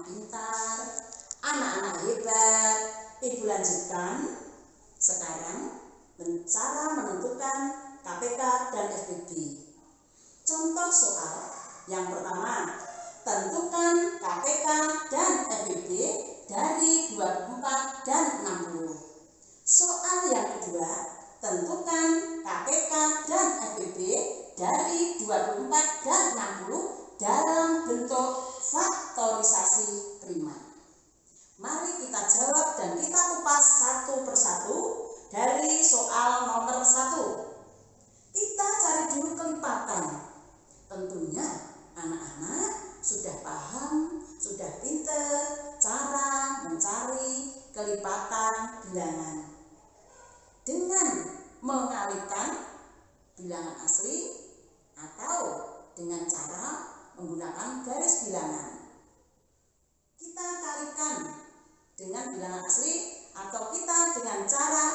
pintar, anak-anak hebat. Ibu lanjutkan sekarang cara menentukan KPK dan FPB. Contoh soal yang pertama, tentukan KPK dan FPB dari 24 dan 60. Soal yang kedua, tentukan KPK dan FPB dari 24 dan 60 dalam bentuk faktorisasi prima. Mari kita jawab dan kita kupas satu persatu dari soal nomor 1. Kita cari dulu kelipatan. Tentunya anak-anak sudah paham, sudah pintar cara mencari kelipatan bilangan dengan mengalihkan bilangan asli atau dengan cara menggunakan garis bilangan. Kita kalikan dengan bilangan asli atau kita dengan cara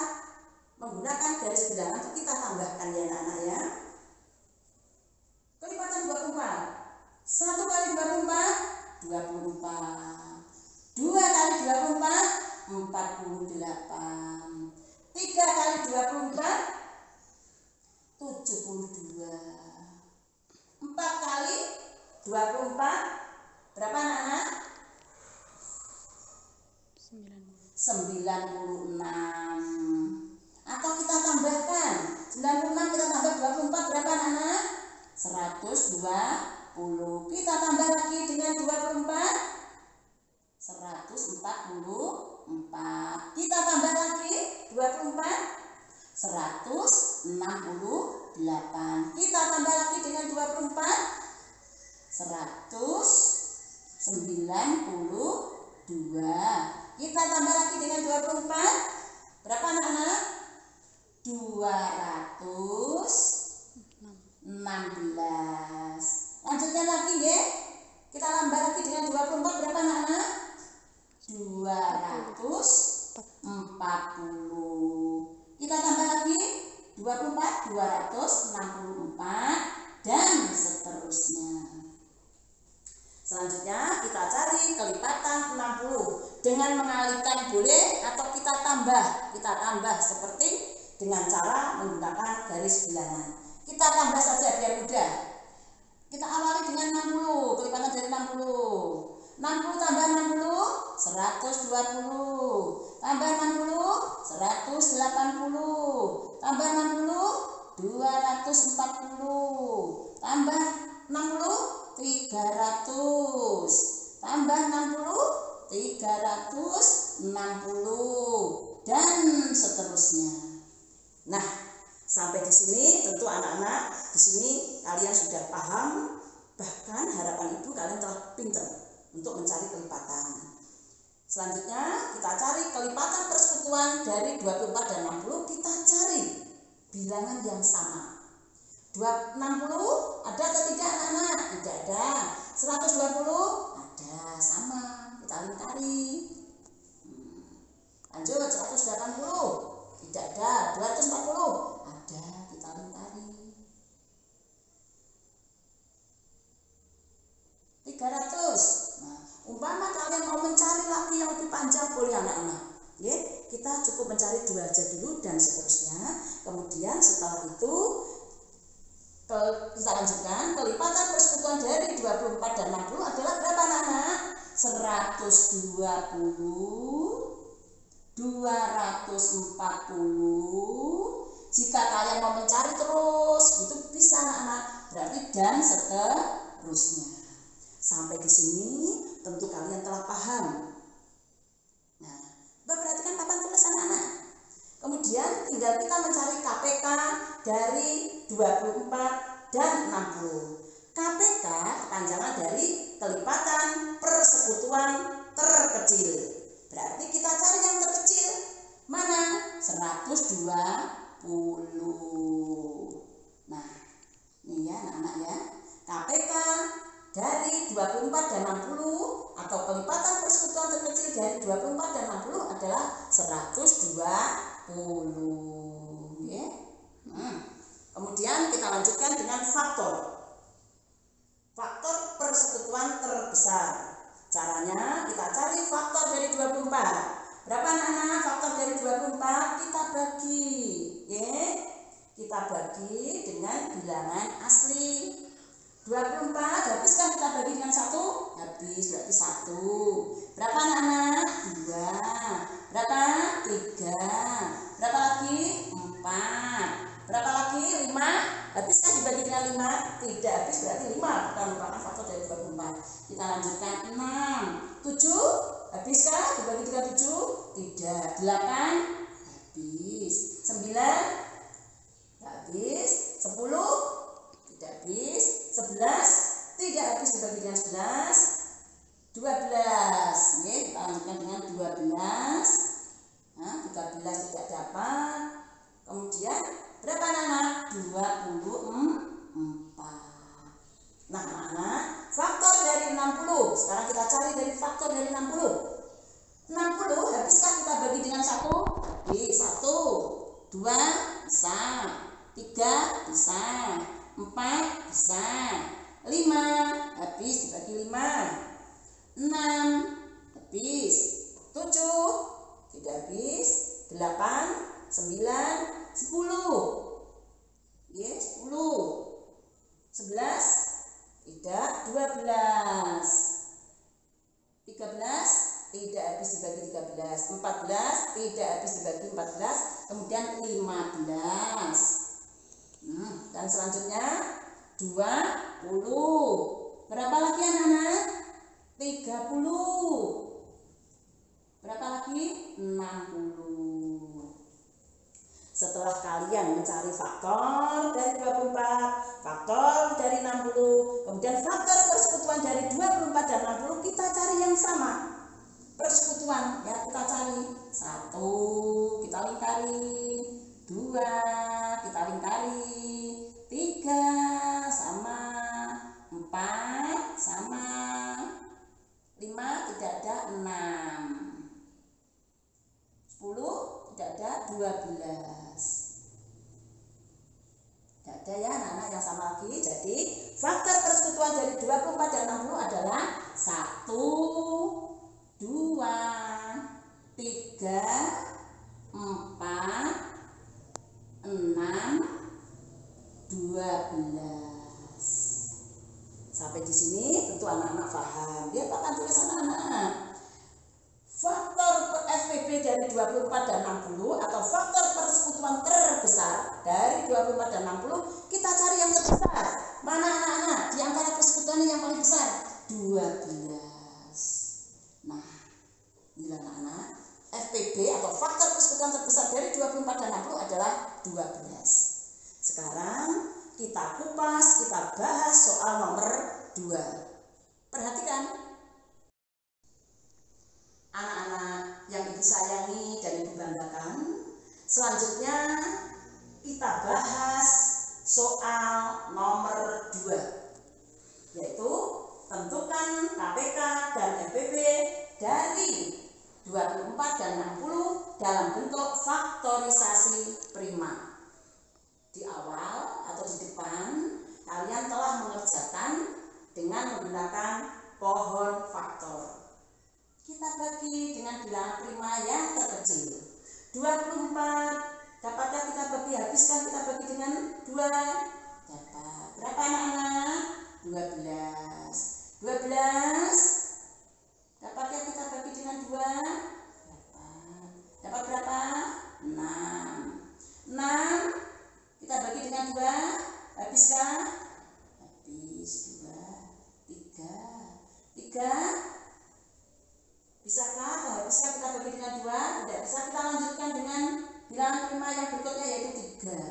menggunakan garis bilangan itu kita tambahkan ya anak-anak ya. Kelipatan 24. 1 kali 24 24. 2 kali 24 48. 3 kali 24 72. 4 kali 24 berapa anak-anak? 96. Atau kita tambahkan 96 kita tambah 24 berapa anak-anak? 120. Kita tambah lagi dengan 24 144. Kita tambah lagi 24 168. Kita tambah lagi dengan 24 192. Kita tambah lagi dengan 24 berapa anak-anak? 216. Lanjutkan lagi ya. Kita tambah lagi dengan 24 berapa anak-anak? 240. Kita tambah lagi 24 264 dan seterusnya. Selanjutnya kita cari kelipatan 60 dengan mengalihkan boleh atau kita tambah seperti dengan cara menggunakan garis bilangan. Kita tambah saja biar mudah. Kita awali dengan 60, kelipatan dari 60. 60 tambah 60 120. Tambah 60 180. Tambah 60 240. Tambah 60 300. Tambah 60 360 dan seterusnya. Nah, sampai di sini tentu anak-anak di sini kalian sudah paham, bahkan harapan ibu kalian telah pintar untuk mencari kelipatan. Selanjutnya kita cari kelipatan persekutuan dari 24 dan 60, kita cari bilangan yang sama. 60 ada atau tidak anak-anak? Tidak ada. 120 ada, sama. Kita lingkari. Lanjut 180 tidak ada. 240 ada, kita lingkari. 300. Nah, umpama kalian mau mencari lagi yang lebih panjang boleh anak-anak. Ya, kita cukup mencari 2 aja dulu dan seterusnya. Kemudian setelah itu kita lanjutkan. Kelipatan persekutuan dari 24 dan 60 adalah berapa anak-anak? 120, 240. Jika kalian mau mencari terus itu bisa anak-anak, berarti dan seterusnya. Sampai di sini tentu kalian telah paham. Nah, perhatikan papan tulis anak-anak. Kemudian tinggal kita mencari KPK dari 24 dan 60. KPK kepanjangan dari kelipatan persekutuan terkecil. Berarti kita cari yang terkecil. Mana? 120. Nah, ini ya anak-anak ya. KPK dari 24 dan 60 atau kelipatan persekutuan terkecil dari 24 dan 60 adalah 120 ya. Kemudian kita lanjutkan dengan faktor persekutuan terbesar. Caranya kita cari faktor dari 24. Berapa anak-anak faktor dari 24? Kita bagi, ya. Kita bagi dengan bilangan asli. 24 habis kan kita bagi dengan 1? Habis, berarti 1. Berapa anak-anak? 2. Berapa? 3. Berapa lagi? 4. Berapa lagi? 5. Habis kan dibagi dengan 5? Tidak habis, berarti 5 bukan merupakan faktor dari 24. Kita lanjutkan 6. 7 habis kan dibagi dengan 7? Tidak. 8 habis. 9 habis. 10 tidak habis. 11 tidak habis dibagi dengan 11. 12. Ya, kita lanjutkan dengan 12. Nah, 13 tidak dapat. Kemudian berapa anak-anak? 24. Nah, anak-anak, faktor dari 60. Sekarang kita cari dari faktor dari 60. 60 habiskah kita bagi dengan 1? Bisa. 1, 2 bisa. 3 bisa. 4 bisa. 5 habis dibagi 5. 6 habis. 7 tidak habis. 8 9 10. Ya, 10. 11 tidak. 12 13 tidak habis dibagi 13. 14 tidak habis dibagi 14. Kemudian 15. Dan selanjutnya 20. Berapa lagi anak-anak? 30. Berapa lagi? 60. Setelah kalian mencari faktor dari 24, faktor dari 60, kemudian faktor persekutuan dari 24 dan 60, kita cari yang sama. Persekutuan, ya, kita cari. 1 kita lingkari, 2 kita lingkari, 3 sama, 4 sama, 5 tidak ada, 6, 10 tidak ada, 12. Tidak ada ya anak-anak yang sama lagi. Jadi faktor persekutuan dari 24 dan 60 adalah 1, 2, 3, 4, 6, 12. Sampai di sini tentu anak-anak paham. Lihat papan tulis anak-anak. Faktor FPB dari 24 dan 60 atau faktor persekutuan terbesar dari 24 dan 60, kita cari yang terbesar. Mana anak-anak? Di antara persekutuan yang paling besar? 12. Nah, ini anak-anak, FPB atau faktor persekutuan terbesar dari 24 dan 60 adalah 12. Sekarang kita kupas, kita bahas soal nomor 2. Perhatikan anak-anak yang ibu sayangi dan ibu banggakan. Selanjutnya kita bahas soal nomor 2, yaitu tentukan KPK dan FPB dari 24 dan 60 dalam bentuk faktorisasi prima. Di awal atau di depan kalian telah mengerjakan dengan menggunakan pohon faktor. Kita bagi dengan bilangan prima yang terkecil. 24 dapatkah kita bagi? Habiskan kita bagi dengan 2? Dapat. Berapa anak-anak? 12. 12 dapatkah kita bagi dengan 2? Dapat. Dapat berapa? 6. 6 kita bagi dengan 2? Habiskah? Habis. 2, 3. Bisakah atau habiskah kita bagi dengan 2? Tidak bisa. Kita lanjutkan dengan bilangan prima yang berikutnya, yaitu 3.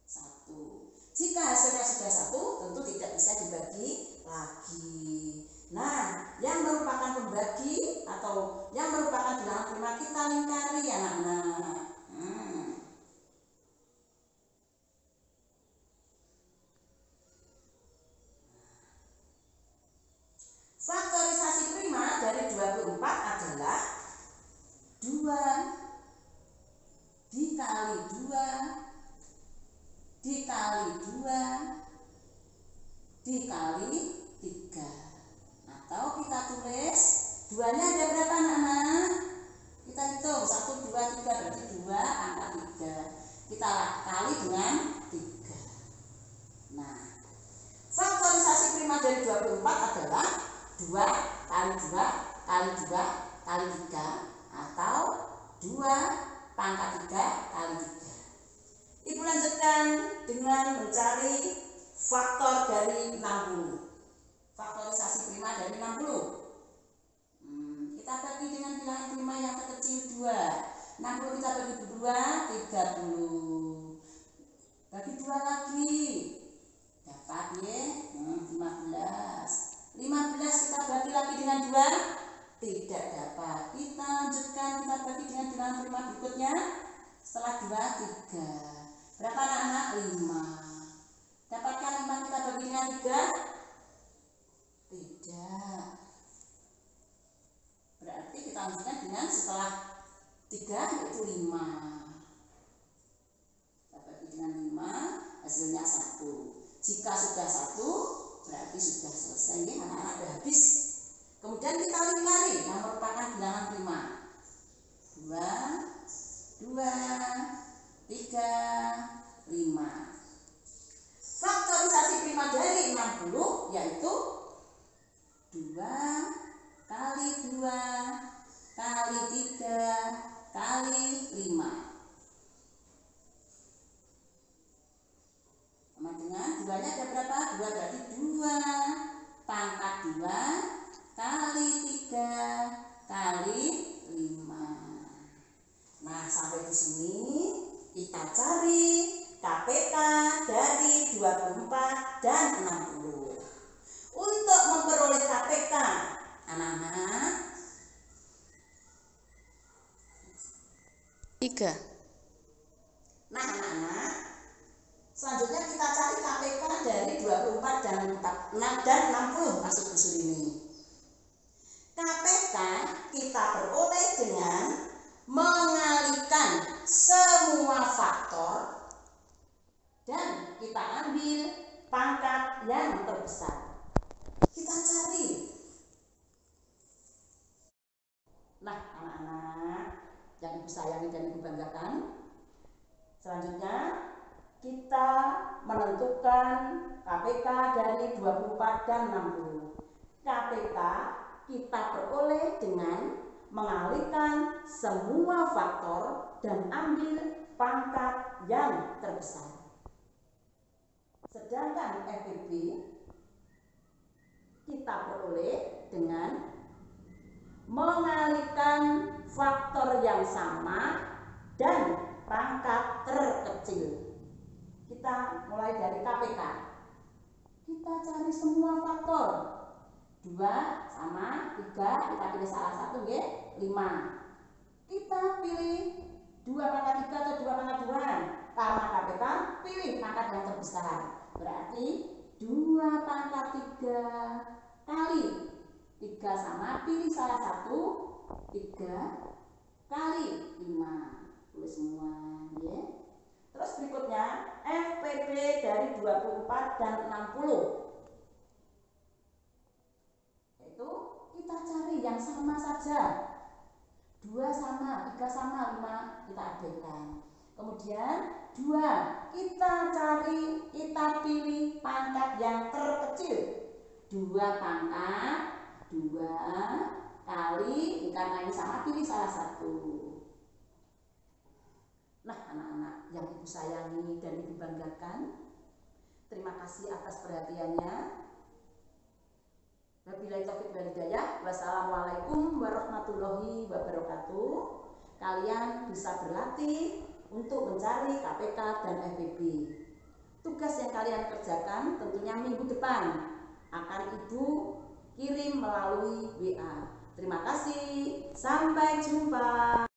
1. Jika hasilnya sudah 1, tentu tidak bisa dibagi lagi. Nah, yang merupakan pembagi atau yang merupakan bilangan prima kita lingkari anak-anak. Faktorisasi prima dari 24 adalah 2 dikali 2 dikali 2 dikali 3. Atau kita tulis 2-nya ada berapa anak-anak? Kita hitung 1, 2, 3, berarti 2 pangkat 3. Kita kali dengan 3. Nah, faktorisasi prima dari 24 adalah 2 kali 2 kali 2 kali 3 atau 2 pangkat 3 kali 3. Ibu lanjutkan dengan mencari faktor dari 60. Faktorisasi prima dari 60. Kita bagi dengan bilangan prima yang terkecil 2. 60 kita bagi 2, 30. Bagi 2 lagi. Dapat ya, 15. 15 kita bagi lagi dengan 2. Tidak dapat. Kita lanjutkan, kita bagi dengan bilangan prima berikutnya. Setelah 2, 3. Berapa anak-anak? 5. Dapatkah 5 kita bagi dengan 3? Tidak. Berarti kita lanjutkan dengan setelah 3 yaitu 5. Kita bagi dengan 5, hasilnya 1. Jika sudah 1, berarti sudah selesai ya, anak-anak sudah habis. Kemudian kita lingkari yang merupakan bilangan prima. 2, 3, 5. Faktorisasi prima dari 60 yaitu 2 kali 2 kali 3 kali 5. Sama dengan 2-nya ada berapa? 2 berarti 2 pangkat 2 kali 3 kali 5. Nah, sampai di sini kita cari KPK dari 24 dan 60. Untuk memperoleh KPK, anak-anak 3. Nah, anak-anak, selanjutnya kita cari KPK dari 24 dan 60 maksud Bu Suri ini. KPK kita peroleh dengan mengalihkan semua faktor dan kita ambil pangkat yang terbesar. Kita cari. Nah, anak-anak yang Ibu sayangi dan Ibu banggakan, selanjutnya kita menentukan KPK dari 24 dan 60. KPK kita peroleh dengan mengalihkan semua faktor dan ambil pangkat yang terbesar. Sedangkan FPB kita peroleh dengan mengalihkan faktor yang sama dan pangkat terkecil. Kita mulai dari KPK. Kita cari semua faktor. 2 sama 3, kita pilih salah satu ya, 5. Kita pilih 2 pangkat 3 atau 2 pangkat 2. Karena KPK pilih pangkat yang terbesar. Berarti 2 pangkat 3 kali 3 sama, pilih salah satu, 3 kali 5. Tulis semua ya. Terus berikutnya FPB dari 24 dan 60. Itu kita cari yang sama saja. 2 sama, 3 sama, 5 kita abaikan. Kemudian 2 kita cari, kita pilih pangkat yang terkecil. 2 pangkat 2 kali, karena ini sama, pilih salah satu. Nah, anak-anak yang Ibu sayangi dan Ibu banggakan, terima kasih atas perhatiannya. Wabillahi taufiq wal hidayah. Wassalamualaikum warahmatullahi wabarakatuh. Kalian bisa berlatih untuk mencari KPK dan FPB. Tugas yang kalian kerjakan tentunya minggu depan akan Ibu kirim melalui WA. Terima kasih. Sampai jumpa.